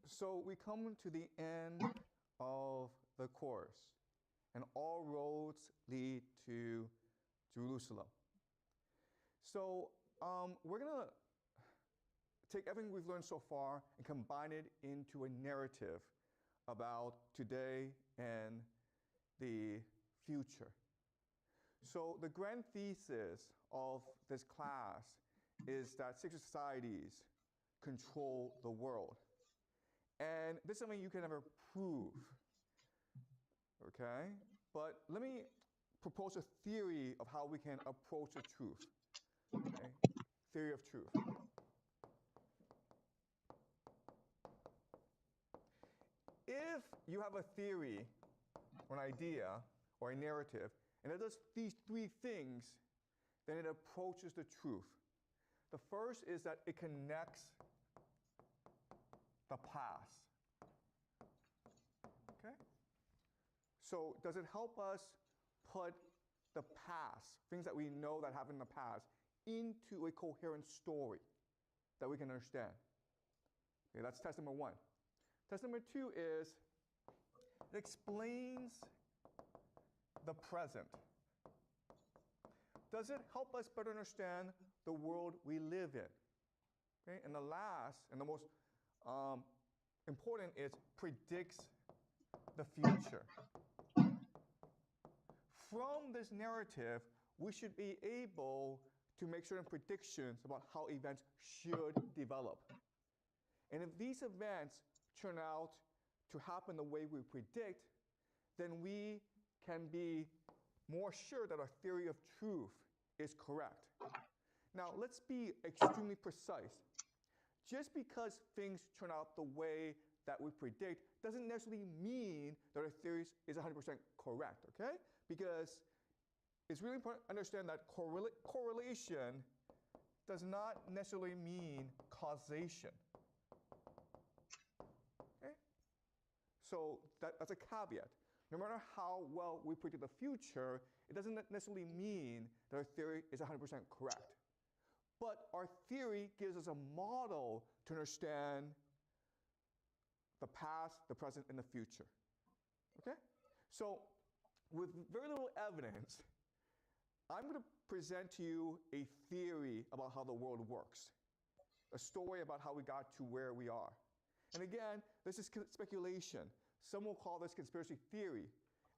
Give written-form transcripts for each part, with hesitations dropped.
So we come to the end of the course, and all roads lead to Jerusalem. So we're going to take everything we've learned so far and combine it into a narrative about today and the future. So the grand thesis of this class is that secret societies control the world. And this is something you can never prove, okay? But let me propose a theory of how we can approach the truth, okay? Theory of truth. If you have a theory or an idea or a narrative, and it does these three things, then it approaches the truth. The first is that it connects the past. Okay? So does it help us put the past, things that we know that happened in the past, into a coherent story that we can understand? Okay, that's test number one. Test number two is it explains the present. Does it help us better understand the world we live in? Okay? And the last and the most important is predicts the future. From this narrative, we should be able to make certain predictions about how events should develop. And if these events turn out to happen the way we predict, then we can be more sure that our theory of truth is correct. Now, let's be extremely precise. Just because things turn out the way that we predict doesn't necessarily mean that our theory is 100% correct, okay? Because it's really important to understand that correlation does not necessarily mean causation. Okay? So that's a caveat. No matter how well we predict the future, it doesn't necessarily mean that our theory is 100% correct. But our theory gives us a model to understand the past, the present, and the future. Okay? So with very little evidence, I'm going to present to you a theory about how the world works, a story about how we got to where we are. And again, this is speculation. Some will call this conspiracy theory.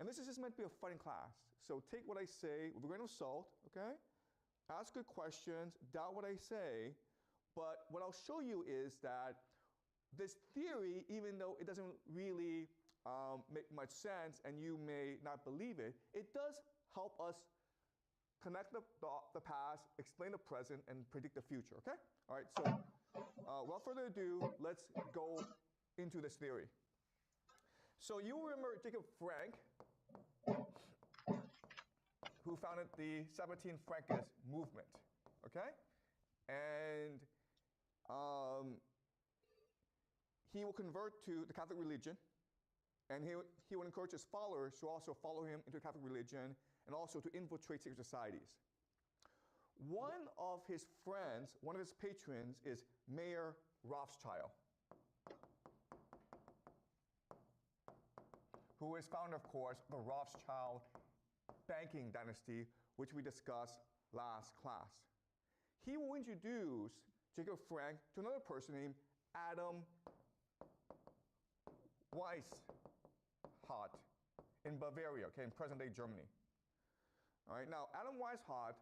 And this is just meant to be a fun class. So take what I say with a grain of salt, okay? Ask good questions, doubt what I say. But what I'll show you is that this theory, even though it doesn't really make much sense and you may not believe it, it does help us connect the past, explain the present, and predict the future, okay? All right, so without further ado, let's go into this theory. So you remember Jacob Frank, who founded the Sabbatean Frankist movement, okay? And he will convert to the Catholic religion, and he will encourage his followers to also follow him into the Catholic religion and also to infiltrate secret societies. One of his friends, one of his patrons, is Mayer Rothschild, who is founder, of course, of the Rothschild banking dynasty, which we discussed last class. He will introduce Jacob Frank to another person named Adam Weishaupt in Bavaria, okay, in present-day Germany. All right, now Adam Weishaupt,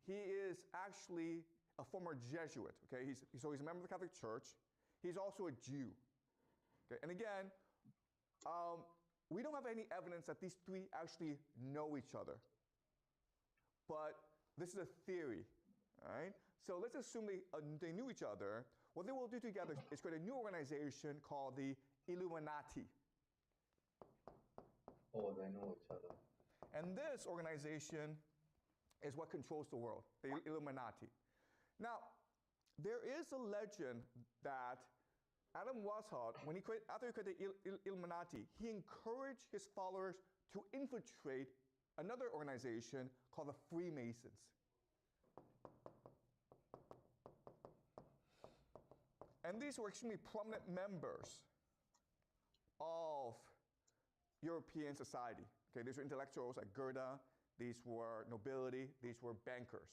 he is actually a former Jesuit, okay? So he's a member of the Catholic Church. He's also a Jew, okay? And again, we don't have any evidence that these three actually know each other. But this is a theory, all right? So let's assume they knew each other. What they will do together is create a new organization called the Illuminati. Oh, they know each other. And this organization is what controls the world, the Illuminati. Now, there is a legend that Adam Weishaupt, after he created the Illuminati, he encouraged his followers to infiltrate another organization called the Freemasons. And these were extremely prominent members of European society. Okay, these were intellectuals like Goethe, these were nobility, these were bankers.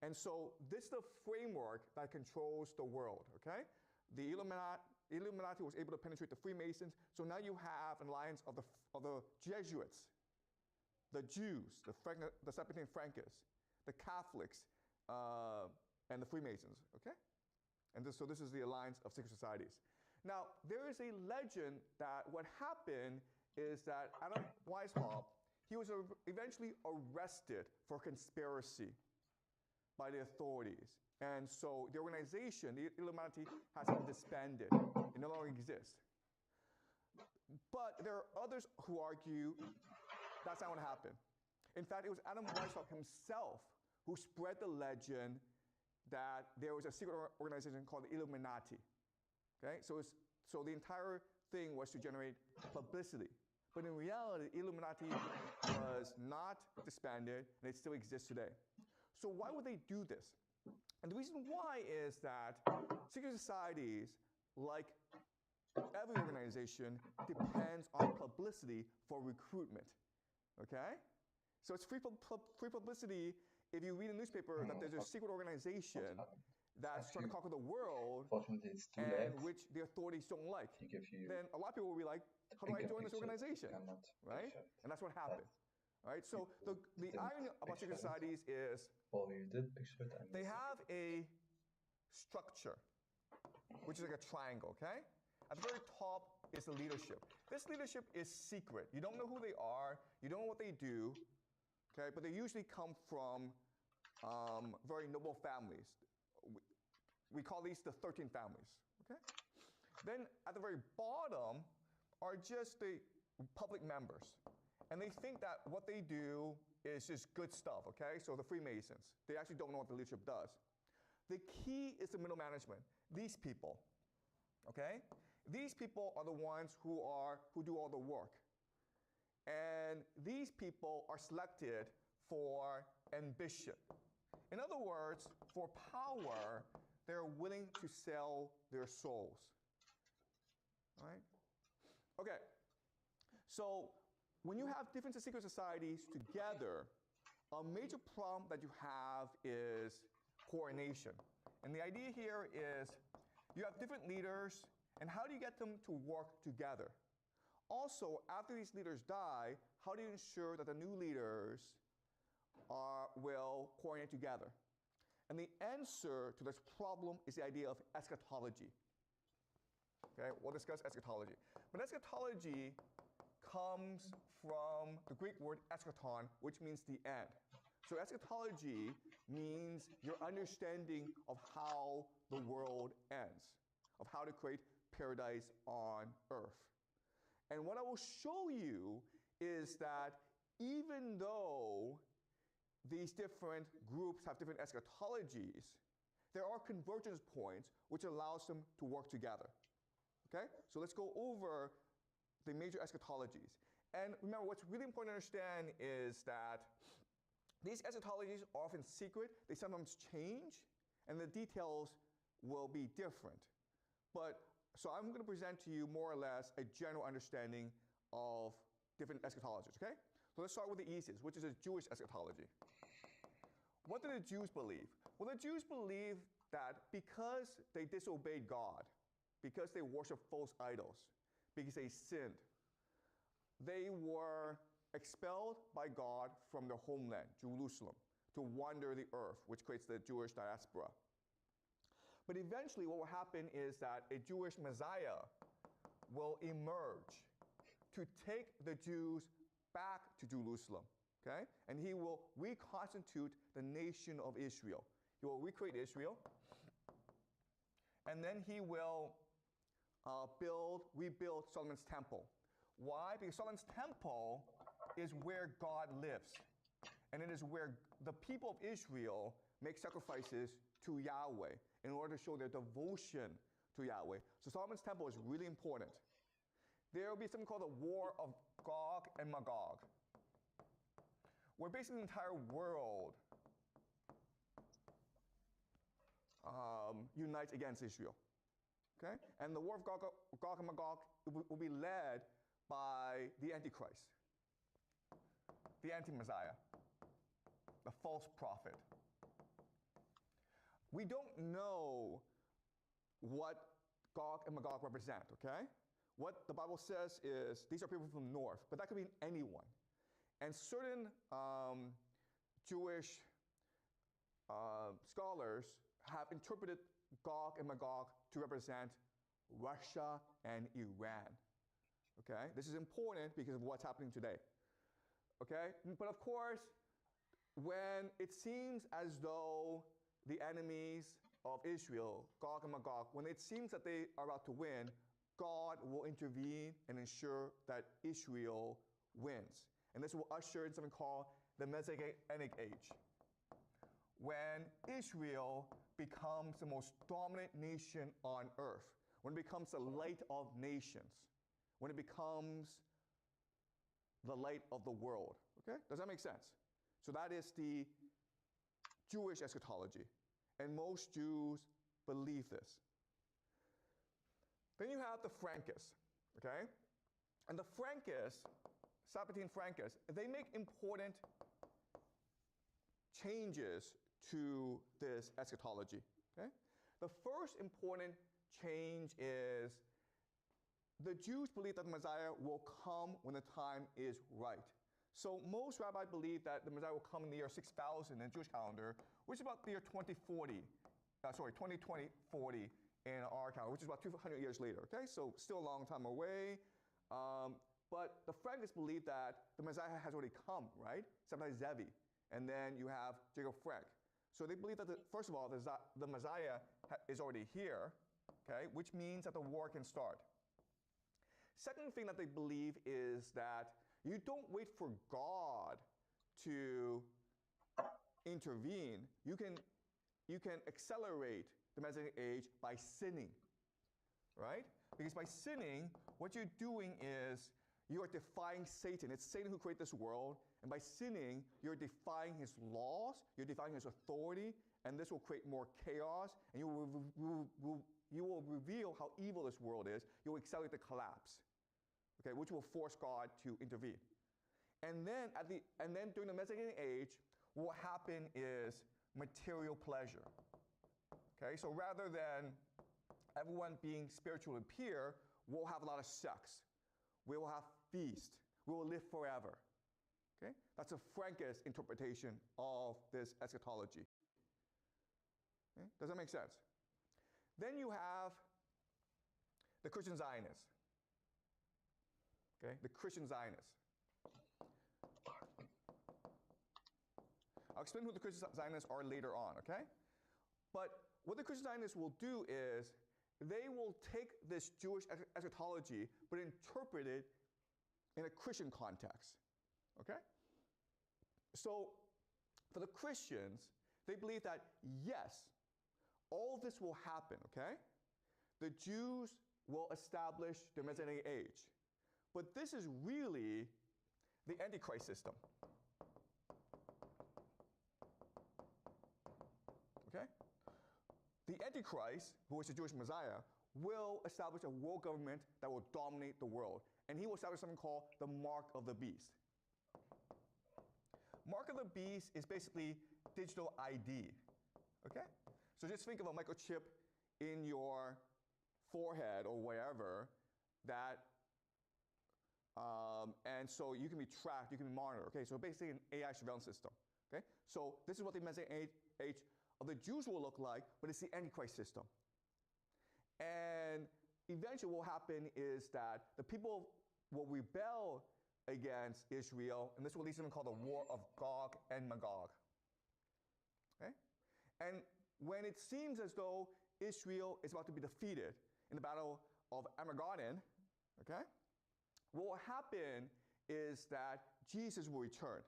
And so this is the framework that controls the world, okay? The Illuminati was able to penetrate the Freemasons, so now you have an alliance of the Jesuits, the Jews, the Septuagint Frankists, the Catholics, and the Freemasons, okay? And so this is the alliance of secret societies. Now, there is a legend that what happened is that Adam Weishaupt, he was eventually arrested for conspiracy by the authorities. And so the organization, the Illuminati, has been disbanded. It no longer exists. But there are others who argue that's not what happened. In fact, it was Adam Weishaupt himself who spread the legend that there was a secret organization called the Illuminati. Okay? So the entire thing was to generate publicity. But in reality, the Illuminati was not disbanded, and it still exists today. So why would they do this? And the reason why is that secret societies, like every organization, depends on publicity for recruitment. Okay? So it's free publicity if you read in a newspaper that there's a secret organization that's trying to conquer the world and which the authorities don't like. Then a lot of people will be like, how do I join this organization? Right? And that's what happened. Right? So the irony about secret societies is they have a structure, which is like a triangle, okay? At the very top is the leadership. This leadership is secret. You don't know who they are. You don't know what they do, okay? But they usually come from very noble families. We call these the 13 families, okay? Then at the very bottom are just the public members. And they think that what they do is just good stuff, okay? So the Freemasons, they actually don't know what the leadership does. The key is the middle management, these people, okay? These people are the ones who do all the work. And these people are selected for ambition. In other words, for power, they're willing to sell their souls. All right? Okay. So when you have different secret societies together, a major problem that you have is coordination. And the idea here is you have different leaders, and how do you get them to work together? Also, after these leaders die, how do you ensure that the new leaders will coordinate together? And the answer to this problem is the idea of eschatology. Okay, we'll discuss eschatology. But eschatology comes from the Greek word eschaton, which means the end. So eschatology means your understanding of how the world ends, of how to create paradise on earth. And what I will show you is that even though these different groups have different eschatologies, there are convergence points which allows them to work together. Okay? So let's go over the major eschatologies. And remember, what's really important to understand is that these eschatologies are often secret. They sometimes change, and the details will be different. So I'm going to present to you more or less a general understanding of different eschatologies, okay? So let's start with the easiest, which is a Jewish eschatology. What do the Jews believe? Well, the Jews believe that because they disobeyed God, because they worshiped false idols, because they sinned, they were expelled by God from their homeland, Jerusalem, to wander the earth, which creates the Jewish diaspora. But eventually what will happen is that a Jewish Messiah will emerge to take the Jews back to Jerusalem, okay? And he will reconstitute the nation of Israel. He will recreate Israel, and then he will rebuild Solomon's temple. Why? Because Solomon's temple is where God lives, and it is where the people of Israel make sacrifices to Yahweh in order to show their devotion to Yahweh. So Solomon's temple is really important. There will be something called the War of Gog and Magog, where basically the entire world unites against Israel. Okay? And the war of Gog and Magog will be led by the Antichrist, the anti-Messiah, the false prophet. We don't know what Gog and Magog represent, okay? What the Bible says is these are people from the north, but that could mean anyone. And certain Jewish scholars have interpreted Gog and Magog to represent Russia and Iran. Okay? This is important because of what's happening today. Okay? But of course, when it seems as though the enemies of Israel, Gog and Magog, when it seems that they are about to win, God will intervene and ensure that Israel wins. And this will usher in something called the Messianic age, when Israel becomes the most dominant nation on earth, when it becomes the light of nations, when it becomes the light of the world. Okay? Does that make sense? So that is the Jewish eschatology. And most Jews believe this. Then you have the Frankists. Okay? And the Frankists, Sabbatine Frankists, they make important changes to this eschatology. Okay? The first important change is the Jews believe that the Messiah will come when the time is right. So most rabbis believe that the Messiah will come in the year 6000 in the Jewish calendar, which is about the year 2040, 2040 in our calendar, which is about 200 years later. Okay, so still a long time away. But the Frankists believe that the Messiah has already come, right? Sometimes Zevi, and then you have Jacob Frank. So they believe that, first of all, the Messiah is already here, okay, which means that the war can start. Second thing that they believe is that you don't wait for God to intervene. You can accelerate the Messianic age by sinning, right? Because by sinning, what you're doing is you are defying Satan. It's Satan who created this world. And by sinning, you're defying his laws, you're defying his authority, and this will create more chaos, and you will reveal how evil this world is. You'll accelerate the collapse, okay, which will force God to intervene. And then during the Messianic age, what will happen is material pleasure. Okay, so rather than everyone being spiritually pure, we'll have a lot of sex. We will have feast. We will live forever. Okay? That's a Frankist interpretation of this eschatology. Okay? Does that make sense? Then you have the Christian Zionists. Okay? The Christian Zionists. I'll explain who the Christian Zionists are later on, okay? But what the Christian Zionists will do is they will take this Jewish eschatology but interpret it in a Christian context, okay? So for the Christians, they believe that, yes, all this will happen, okay? The Jews will establish the Messianic age. But this is really the Antichrist system. Okay? The Antichrist, who is the Jewish Messiah, will establish a world government that will dominate the world. And he will establish something called the Mark of the Beast. Mark of the Beast is basically digital ID. Okay? So just think of a microchip in your forehead or wherever that, and so you can be tracked, you can be monitored. Okay, so basically an AI surveillance system. Okay, so this is what the Messianic age of the Jews will look like, but it's the Antichrist system. And eventually what will happen is that the people will rebel against Israel, and this will lead to something called the War of Gog and Magog. Okay? And when it seems as though Israel is about to be defeated in the battle of Armageddon, okay, what will happen is that Jesus will return.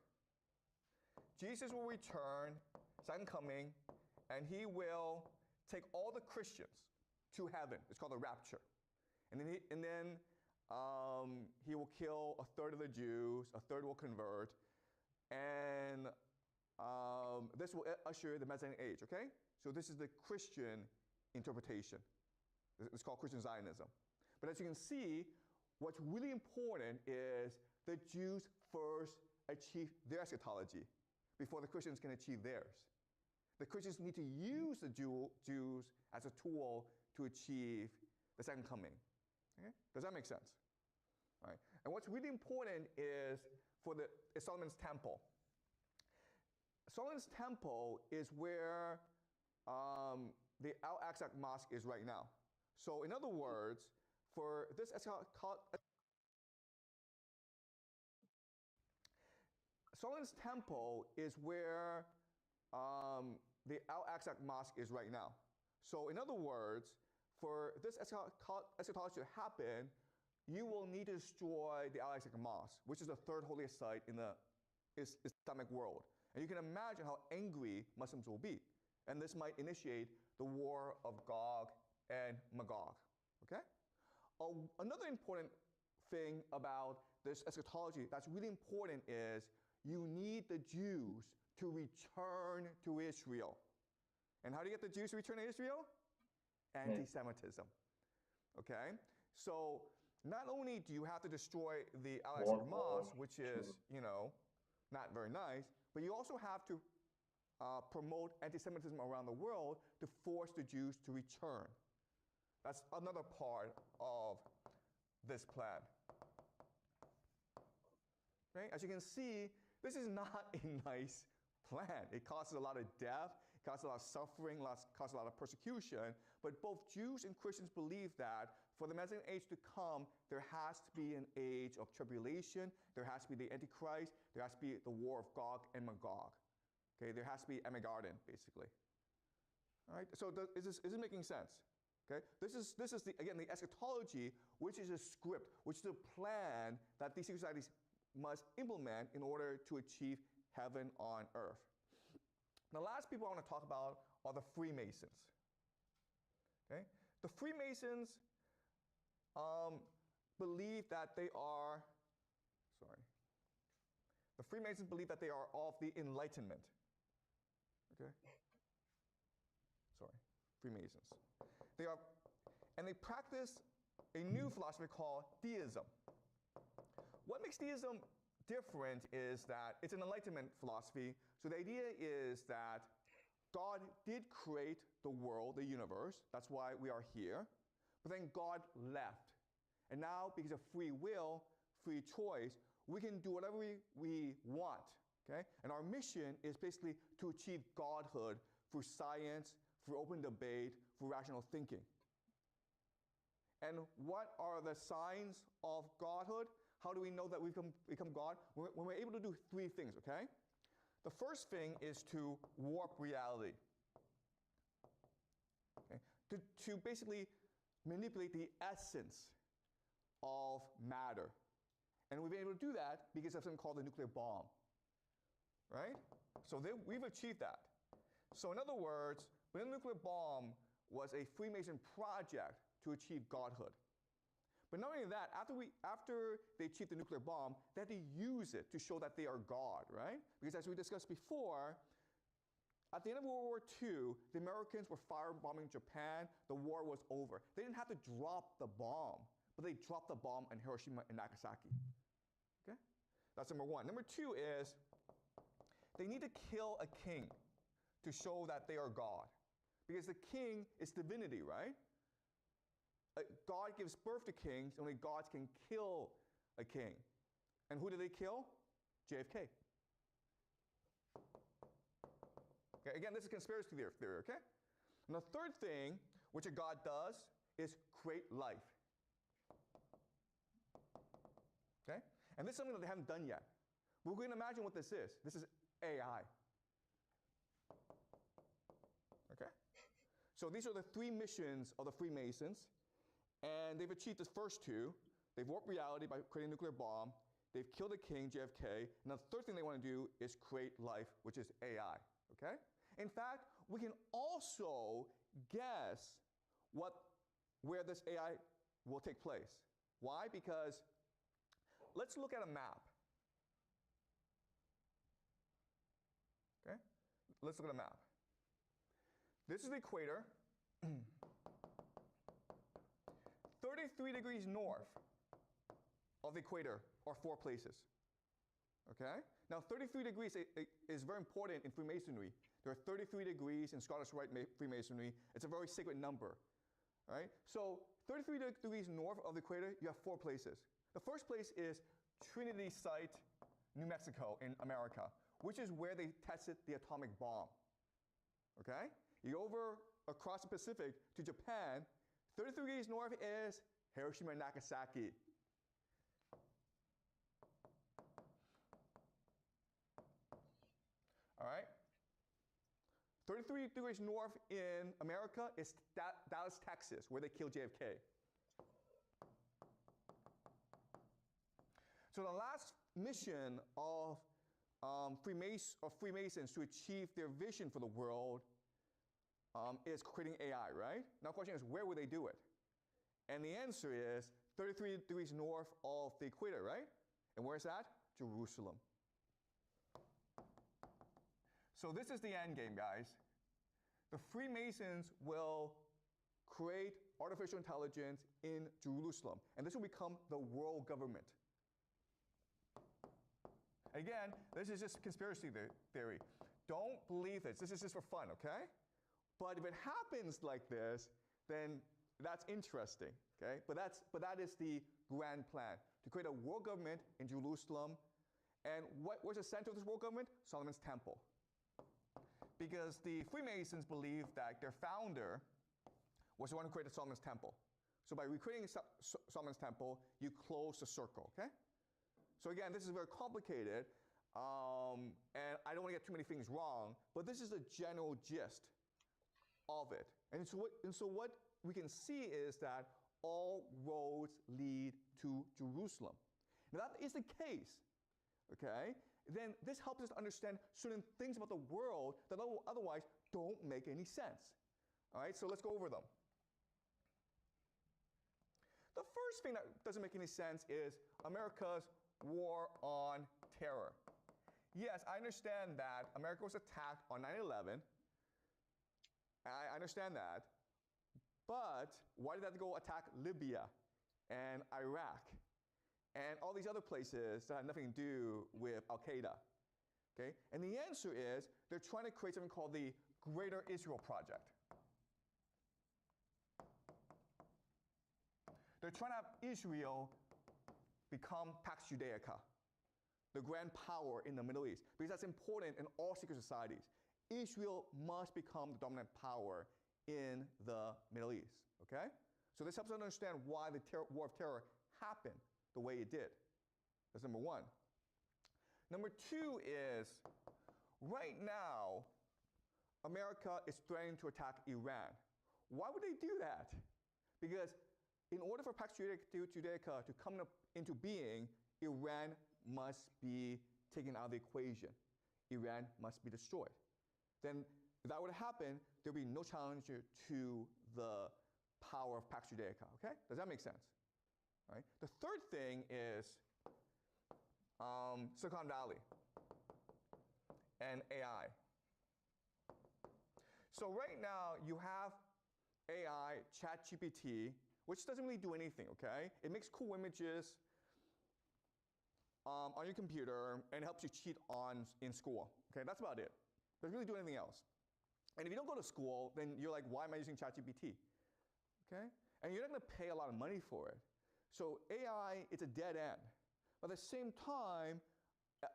Jesus will return, second coming, and he will take all the Christians to heaven. It's called the rapture. And then he will kill a third of the Jews, a third will convert, and this will usher the Messianic age, okay? So this is the Christian interpretation. It's called Christian Zionism. But as you can see, what's really important is the Jews first achieve their eschatology before the Christians can achieve theirs. The Christians need to use the Jews as a tool to achieve the second coming. Okay? Does that make sense? All right. And what's really important is Solomon's temple. Solomon's temple is where the Al-Aqsa Mosque is right now. So in other words, for this Solomon's temple is where the Al-Aqsa Mosque is right now. So in other words, for this eschatology to happen, you will need to destroy the Al-Aqsa Mosque, which is the third holiest site in the Islamic world. And you can imagine how angry Muslims will be. And this might initiate the war of Gog and Magog. Okay? Another important thing about this eschatology that's really important is you need the Jews to return to Israel. And how do you get the Jews to return to Israel? Anti-Semitism. Okay? So not only do you have to destroy the Al-Aqsa Mosque, which is, not very nice, but you also have to promote anti-Semitism around the world to force the Jews to return. That's another part of this plan. Okay? As you can see, this is not a nice plan. It causes a lot of death, it causes a lot of suffering, causes a lot of persecution, but both Jews and Christians believe that for the Messianic age to come, there has to be an age of tribulation, there has to be the Antichrist, there has to be the war of Gog and Magog. Okay, there has to be Armageddon, basically. All right, so is this making sense? Okay, this is again, the eschatology, which is a script, which is a plan that these societies must implement in order to achieve heaven on earth. The last people I want to talk about are the Freemasons. Okay, the Freemasons believe that they are, the Freemasons believe that they are of the Enlightenment. Okay, Freemasons. And they practice a new philosophy called deism. What makes deism different is that it's an Enlightenment philosophy. So the idea is that God did create the world, the universe. That's why we are here. But then God left. And now, because of free will, free choice, we can do whatever we want. Okay? And our mission is basically to achieve godhood through science, through open debate, through rational thinking. And what are the signs of godhood? How do we know that we become God? When we're able to do three things, okay? The first thing is to warp reality. Okay? To basically manipulate the essence of matter. And we've been able to do that because of something called the nuclear bomb. Right? So we've achieved that. So in other words, the nuclear bomb was a Freemason project to achieve godhood. But not only that, after they achieved the nuclear bomb, they had to use it to show that they are God, right? Because as we discussed before, at the end of World War II, the Americans were firebombing Japan. The war was over. They didn't have to drop the bomb, but they dropped the bomb in Hiroshima and Nagasaki. Okay? That's number one. Number two is they need to kill a king to show that they are God. Because the king is divinity, right? God gives birth to kings, only gods can kill a king. And who did they kill? JFK. Okay, again, this is conspiracy theory, okay? And the third thing which a God does is create life. Okay? And this is something that they haven't done yet. We're going to imagine what this is. This is AI. Okay? So these are the three missions of the Freemasons. And they've achieved the first two. They've warped reality by creating a nuclear bomb. They've killed a king, JFK. And the third thing they want to do is create life, which is AI. Okay? In fact, we can also guess where this AI will take place. Why? Because let's look at a map. Okay? Let's look at a map. This is the equator. 33 degrees north of the equator are 4 places. Okay? Now 33 degrees is very important in Freemasonry. There are 33 degrees in Scottish Rite Freemasonry. It's a very sacred number. All right? So 33 degrees north of the equator, you have 4 places. The first place is Trinity Site, New Mexico in America, which is where they tested the atomic bomb. Okay? You go over across the Pacific to Japan, 33 degrees north is Hiroshima and Nagasaki. All right? 33 degrees north in America is Dallas, Texas, where they killed JFK. So the last mission of Freemasons to achieve their vision for the world is creating AI, right? Now the question is, where would they do it? And the answer is 33 degrees north of the equator, right? And where's that? Jerusalem. So this is the end game, guys. The Freemasons will create artificial intelligence in Jerusalem, and this will become the world government. Again, this is just conspiracy theory. Don't believe this. This is just for fun, okay? But if it happens like this, then that's interesting, okay? But that is the grand plan, to create a world government in Jerusalem. And what's the center of this world government? Solomon's Temple. Because the Freemasons believe that their founder was the one who created Solomon's Temple. So by recreating Solomon's Temple, you close the circle, okay? So again, this is very complicated, and I don't want to get too many things wrong, but this is the general gist of it. And so what we can see is that all roads lead to Jerusalem. Now that is the case, okay? Then this helps us understand certain things about the world that otherwise don't make any sense. All right, so let's go over them. The first thing that doesn't make any sense is America's war on terror. Yes, I understand that America was attacked on 9/11. I understand that. But why did that go attack Libya and Iraq and all these other places that have nothing to do with Al-Qaeda? Okay? And the answer is they're trying to create something called the Greater Israel Project. They're trying to have Israel become Pax Judaica, the grand power in the Middle East, because that's important in all secret societies. Israel must become the dominant power in the Middle East, okay? So this helps us understand why the War of Terror happened the way it did. That's number one. Number two is, right now, America is threatening to attack Iran. Why would they do that? Because in order for Pax Judaica to come into being, Iran must be taken out of the equation. Iran must be destroyed. Then if that were to happen, there would be no challenger to the power of Pax Judaica, okay? Does that make sense? All right? The third thing is Silicon Valley and AI. So right now, you have AI, ChatGPT, which doesn't really do anything, okay? It makes cool images on your computer and helps you cheat in school, okay? That's about it. It doesn't really do anything else. And if you don't go to school, then you're like, why am I using ChatGPT? Okay? And you're not going to pay a lot of money for it. So AI, it's a dead end. But at the same time,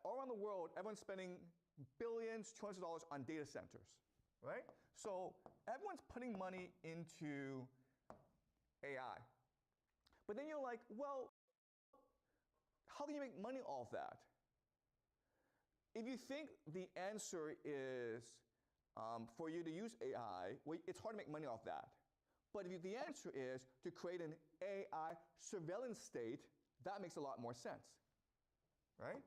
all around the world, everyone's spending billions, trillions of dollars on data centers, right? So everyone's putting money into AI. But then you're like, well, how can you make money off that? If you think the answer is for you to use AI, well, it's hard to make money off that. But if the answer is to create an AI surveillance state, that makes a lot more sense, right?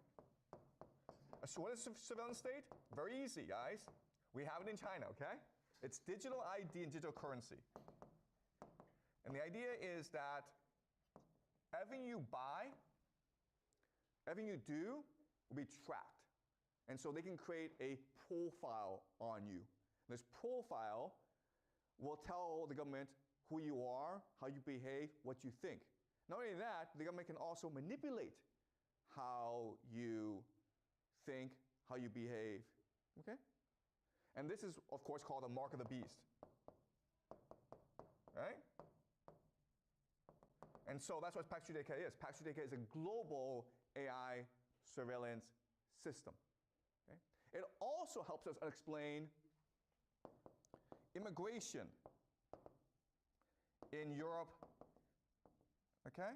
So what is a surveillance state? Very easy, guys. We have it in China, okay? It's digital ID and digital currency. And the idea is that everything you buy, everything you do will be tracked. And so they can create a profile on you. This profile will tell the government who you are, how you behave, what you think. Not only that, the government can also manipulate how you think, how you behave, okay? And this is, of course, called the mark of the beast, right? And so that's what Pax Judaica is. Pax Judaica is a global AI surveillance system. Okay? It also helps us explain immigration in Europe, okay?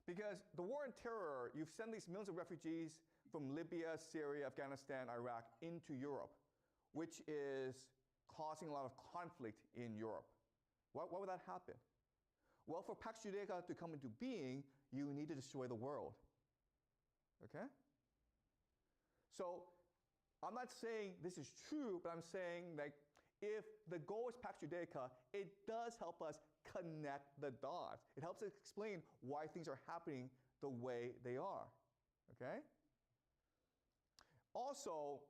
Because the war on terror, you've sent these millions of refugees from Libya, Syria, Afghanistan, Iraq into Europe, which is causing a lot of conflict in Europe. Why would that happen? Well, for Pax Judaica to come into being, you need to destroy the world, okay? So I'm not saying this is true, but I'm saying that if the goal is Pax Judaica, it does help us connect the dots. It helps us explain why things are happening the way they are, okay? Also,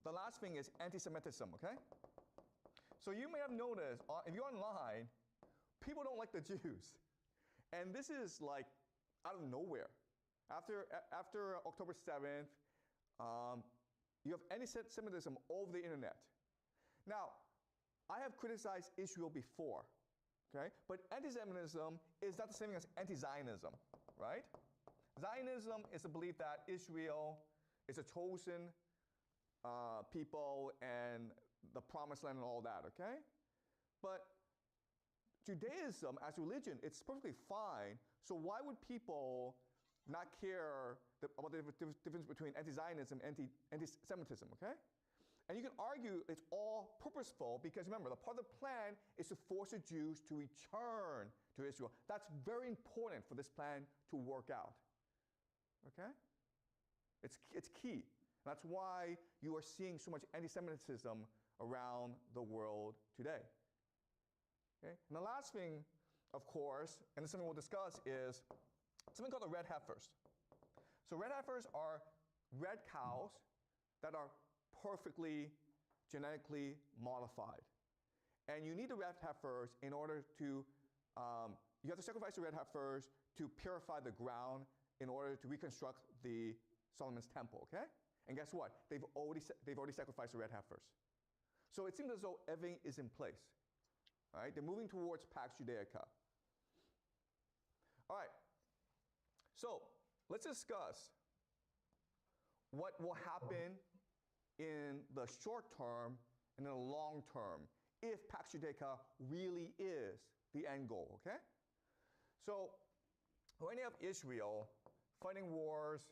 the last thing is anti-Semitism, okay? So you may have noticed, if you're online, people don't like the Jews. And this is like out of nowhere. After October 7th, you have anti-Semitism over the internet. Now, I have criticized Israel before, okay? But anti-Semitism is not the same thing as anti-Zionism, right? Zionism is the belief that Israel is a chosen people and the promised land and all that, okay? But Judaism as religion, it's perfectly fine. So why would people not care about the difference between anti-Zionism and anti-Semitism, okay? And you can argue it's all purposeful because remember, the part of the plan is to force the Jews to return to Israel. That's very important for this plan to work out, okay? It's key. That's why you are seeing so much anti-Semitism around the world today. Okay? And the last thing, of course, and this is something we'll discuss, is something called the red heifers. So red heifers are red cows that are perfectly genetically modified. And you need the red heifers in order to, you have to sacrifice the red heifers to purify the ground in order to reconstruct the Solomon's temple, okay? And guess what? They've already sacrificed the red heifers. So it seems as though everything is in place. All right? They're moving towards Pax Judaica. All right. So let's discuss what will happen in the short term and in the long term if Pax Judaica really is the end goal, okay? So right now you have Israel fighting wars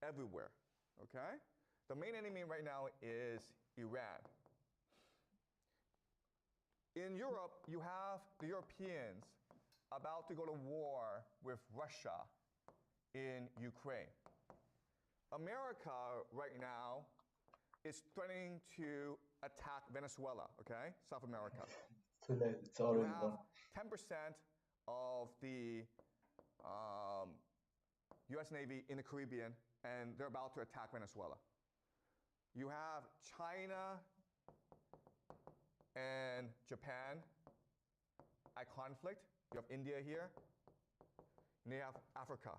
everywhere, okay? The main enemy right now is Iran. In Europe, you have the Europeans about to go to war with Russia in Ukraine. America right now is threatening to attack Venezuela, okay? South America. It's too late. It's You already have done. 10% of the US Navy in the Caribbean, and they're about to attack Venezuela. You have China and Japan at conflict. You have India here. And you have Africa,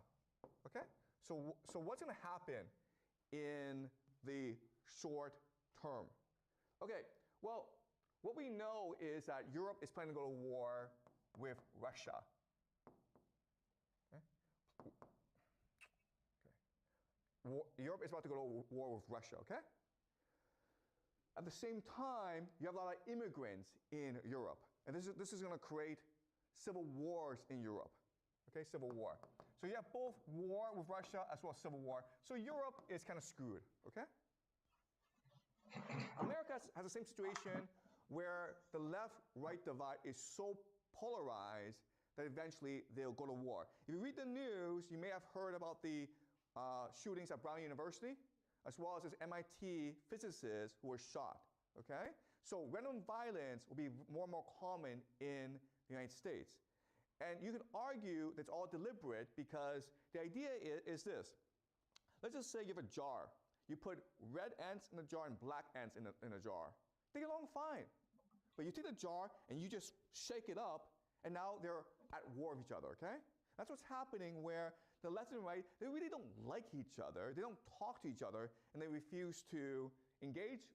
okay? So what's going to happen in the short term? Okay, well, what we know is that Europe is planning to go to war with Russia. Europe is about to go to war with Russia, okay? At the same time, you have a lot of immigrants in Europe. And this is going to create civil wars in Europe, okay? Civil war. So you have both war with Russia as well as civil war. So Europe is kind of screwed, okay? America has the same situation where the left-right divide is so polarized that eventually they'll go to war. If you read the news, you may have heard about the shootings at Brown University, as well as this MIT physicist who was shot, okay? So random violence will be more and more common in the United States. And you can argue that it's all deliberate because the idea is this. Let's just say you have a jar. You put red ants in a jar and black ants in a jar. They get along fine. But you take the jar and you just shake it up, and now they're at war with each other, okay? That's what's happening where the left and right, they really don't like each other. They don't talk to each other, and they refuse to engage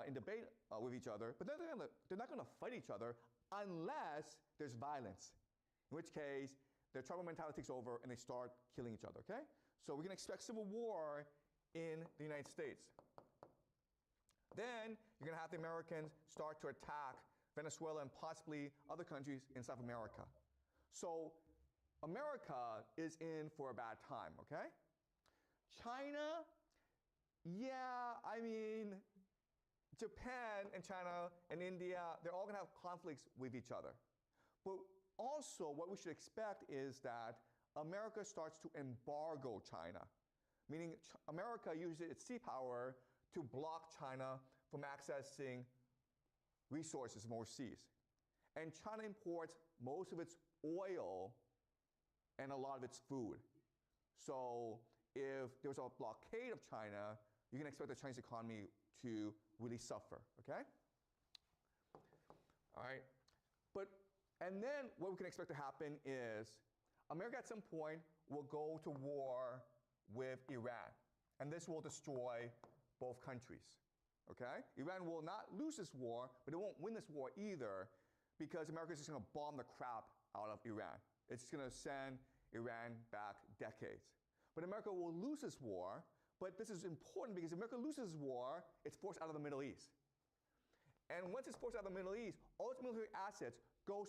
in debate with each other. But they're not going to fight each other unless there's violence, in which case their tribal mentality takes over and they start killing each other, okay? So we can expect civil war in the United States. Then you're going to have the Americans start to attack Venezuela and possibly other countries in South America. So America is in for a bad time, okay? China, yeah, I mean, Japan and China and India, they're all going to have conflicts with each other. But also what we should expect is that America starts to embargo China, meaning America uses its sea power to block China from accessing resources from overseas. And China imports most of its oil and a lot of its food. So if there's a blockade of China, you can expect the Chinese economy to really suffer, okay? All right, and then what we can expect to happen is America at some point will go to war with Iran, and this will destroy both countries, okay? Iran will not lose this war, but it won't win this war either because America is just gonna bomb the crap out of Iran. It's just gonna send Iran back decades. But America will lose this war, but this is important because if America loses war, it's forced out of the Middle East. And once it's forced out of the Middle East, all its military assets goes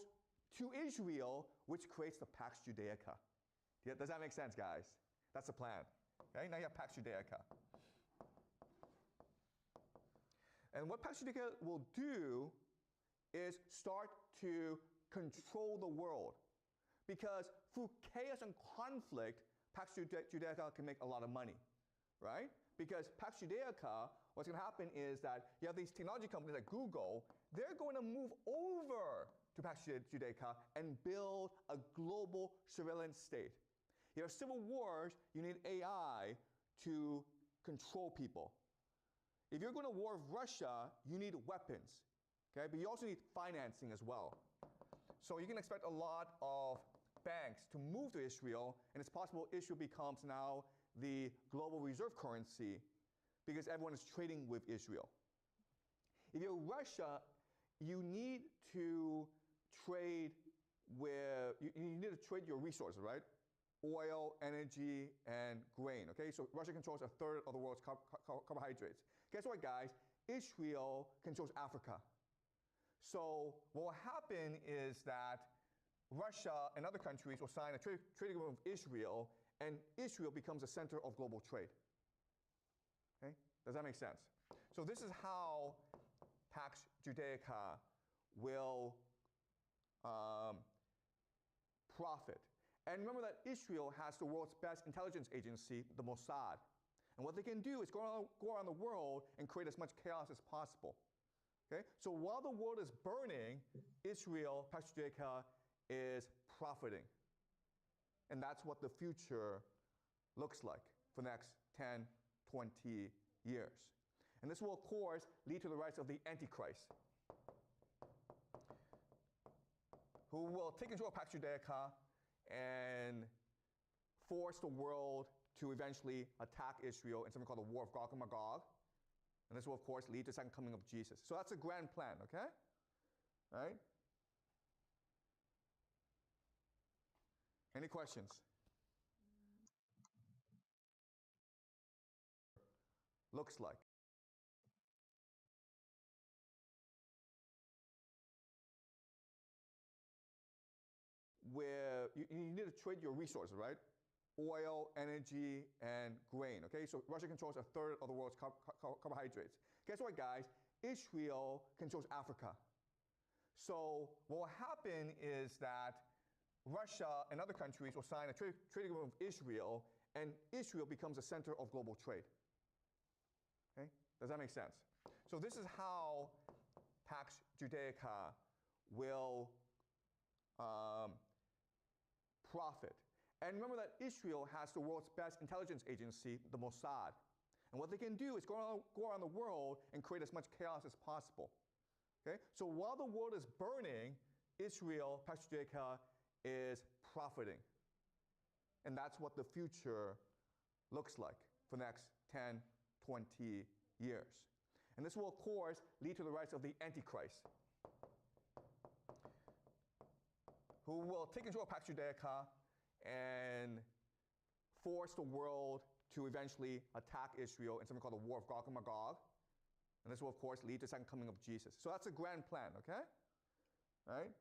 to Israel, which creates the Pax Judaica. Yeah, does that make sense, guys? That's the plan. Okay, now you have Pax Judaica. And what Pax Judaica will do is start to control the world. Because through chaos and conflict, Pax Judaica can make a lot of money, right? Because Pax Judaica, what's going to happen is that you have these technology companies like Google, they're going to move over to Pax Judaica and build a global surveillance state. You have civil wars, you need AI to control people. If you're going to war with Russia, you need weapons, okay? But you also need financing as well. So you can expect a lot of banks to move to Israel, and it's possible Israel becomes now the global reserve currency because everyone is trading with Israel. If you're Russia, you need to trade your resources, right? Oil, energy, and grain, okay? So Russia controls a third of the world's carbohydrates. Guess what, guys? Israel controls Africa. So what will happen is that Russia and other countries will sign a trade agreement with Israel, and Israel becomes the center of global trade. Okay? Does that make sense? So this is how Pax Judaica will profit. And remember that Israel has the world's best intelligence agency, the Mossad. And what they can do is go around the world and create as much chaos as possible. Okay? So while the world is burning, Israel, Pax Judaica, is profiting. And that's what the future looks like for the next 10, 20 years. And this will, of course, lead to the rise of the Antichrist, who will take control of Pax Judaica and force the world to eventually attack Israel in something called the War of Gog and Magog. And this will, of course, lead to the second coming of Jesus. So that's a grand plan, okay? All right? Any questions? Looks like. Where you need to trade your resources, right? Oil, energy, and grain, okay? So Russia controls a third of the world's carbohydrates. Guess what, guys? Israel controls Africa. So what will happen is that Russia and other countries will sign a trade agreement with Israel, and Israel becomes the center of global trade. Okay? Does that make sense? So this is how Pax Judaica will profit. And remember that Israel has the world's best intelligence agency, the Mossad. And what they can do is go around the world and create as much chaos as possible. Okay? So while the world is burning, Israel, Pax is profiting. And that's what the future looks like for the next 10, 20 years. And this will, of course, lead to the rise of the Antichrist, who will take control of Pax Judaica and force the world to eventually attack Israel in something called the War of Gog and Magog. And this will, of course, lead to the second coming of Jesus. So that's a grand plan, okay? All right?